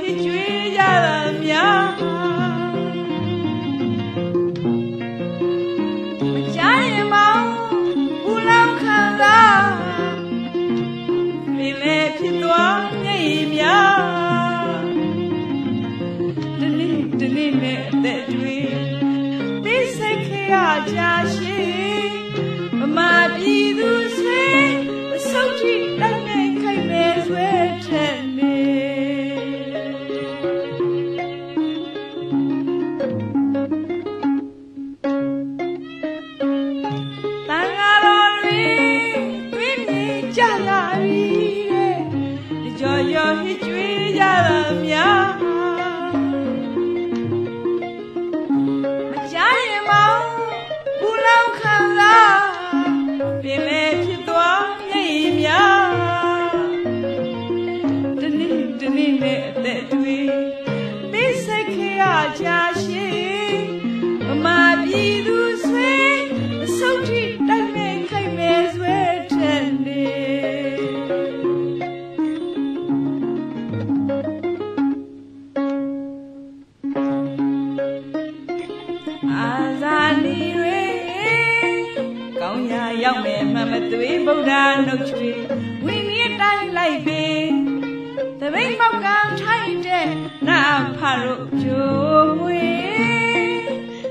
ဟစ်ကြွေးကြတာများမကြားရင်မောင်ဘူးလောက်ခံစားပင်လေဖြစ်သွားမျက်ရည်များဒီနေ့နဲ့အသက်တွေသိစိတ်ခေရကြရှိမမပြည်သူဆွေအဆုတ်ထိတိုက်နေခိုင်နေဆွဲထက်နေတန်ဃာတော်တွေတွေးမြင်ကြလာပြီတဲ့ကြော်ရောဟစ်ကြွေးကြတာများမကြားရင်မောင်ဘူးလောက်ခံစားပင်လေဖြစ်သွားမျက်ရည်များဒီနေ့နဲ့အသက်တွေသိစိတ်ခေရကြရှိမမပြည်သူဆွေအဆုတ်ထိတိုက်နေခိုင်နေဆွဲထက်နေအာဇာနည်တွေကောင်းရာရောက်မယ်မှမသွေးဗုဒ္ဓနှုတ်ချွေဝိနည်းတိုင်းလိုက်ပေသပိတ်မောက်ကထိုင်တဲ့နာဖရုပ်ကျိုးမွေ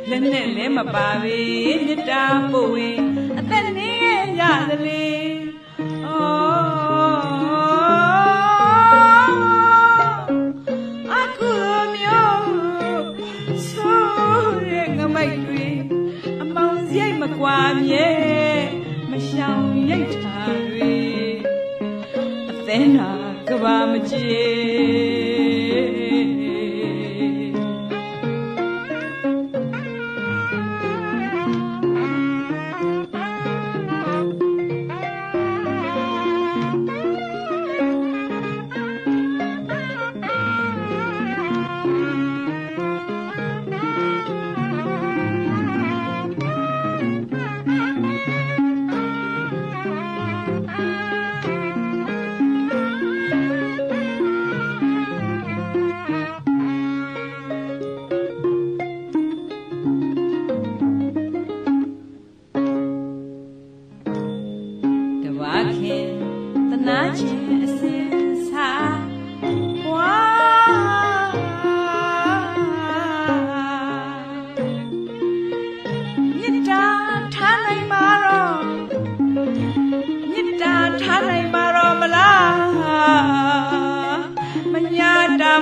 လက်နဲ့လည်းမပါပေမြတ်တာပို့ဝင်အသက်နေရသလေအခုမျိုးဆိုရငမိုက်တွေအမောင်စရိတ်မကွာမြဲမရှောင်ရိတ်ထားတွေအသင်းနာကဘာမကြေ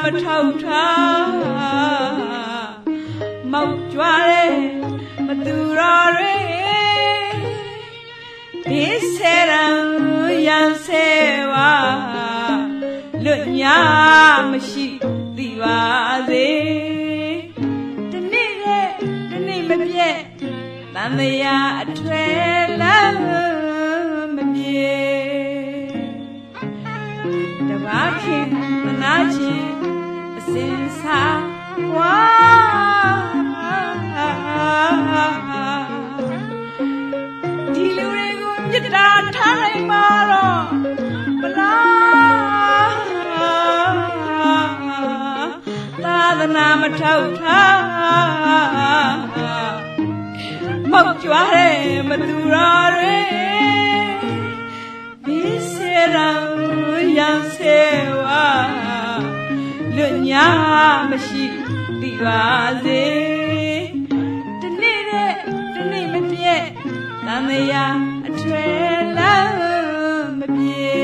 မထောက်ထားမောက်ကြွားတဲ့မသူတော်တွေဒီဆယ်ရန်ရန်ဆယ်ပါလွတ်ညာမရှိသိပါစေဒီနေ့မပြည့်တန်တရားအထွဲလမ်းမပြေတပါးခင်မနာချင်းစင်စာဝါဒီလူတွေကိုမြတ်တာထားလိုက်မှာတော့မလားသာသနာမထောက်ထားမောက်ကြွားတဲ့မသူတော်တွေဒီစေရန်ရန်စေဝါလွတ်ညာမရှိသိပါစေဒီနေ့မပြည့်သံတရားအထွဲလမ်းမပြေ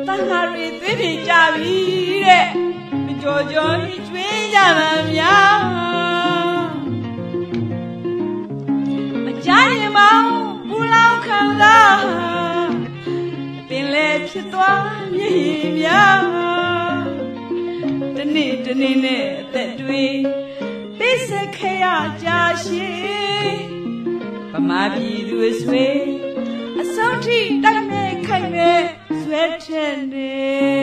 တန်ဃာတွေသွေးပြေကြပြီတဲ့မကြော်ဟစ်ကြွေးကြပါများမကြားရင်မောင်ဘူးလောက်ခံစားပင်လေဖြစ်သွားမျက်ရည်များဒီနေ့နဲ့အသက်တွေသိစိတ်ခေရကြရှိဗမာပြည်သူဆွေအဆုံးထိတိုက်နေခိုင်နေဆွဲထက်နေ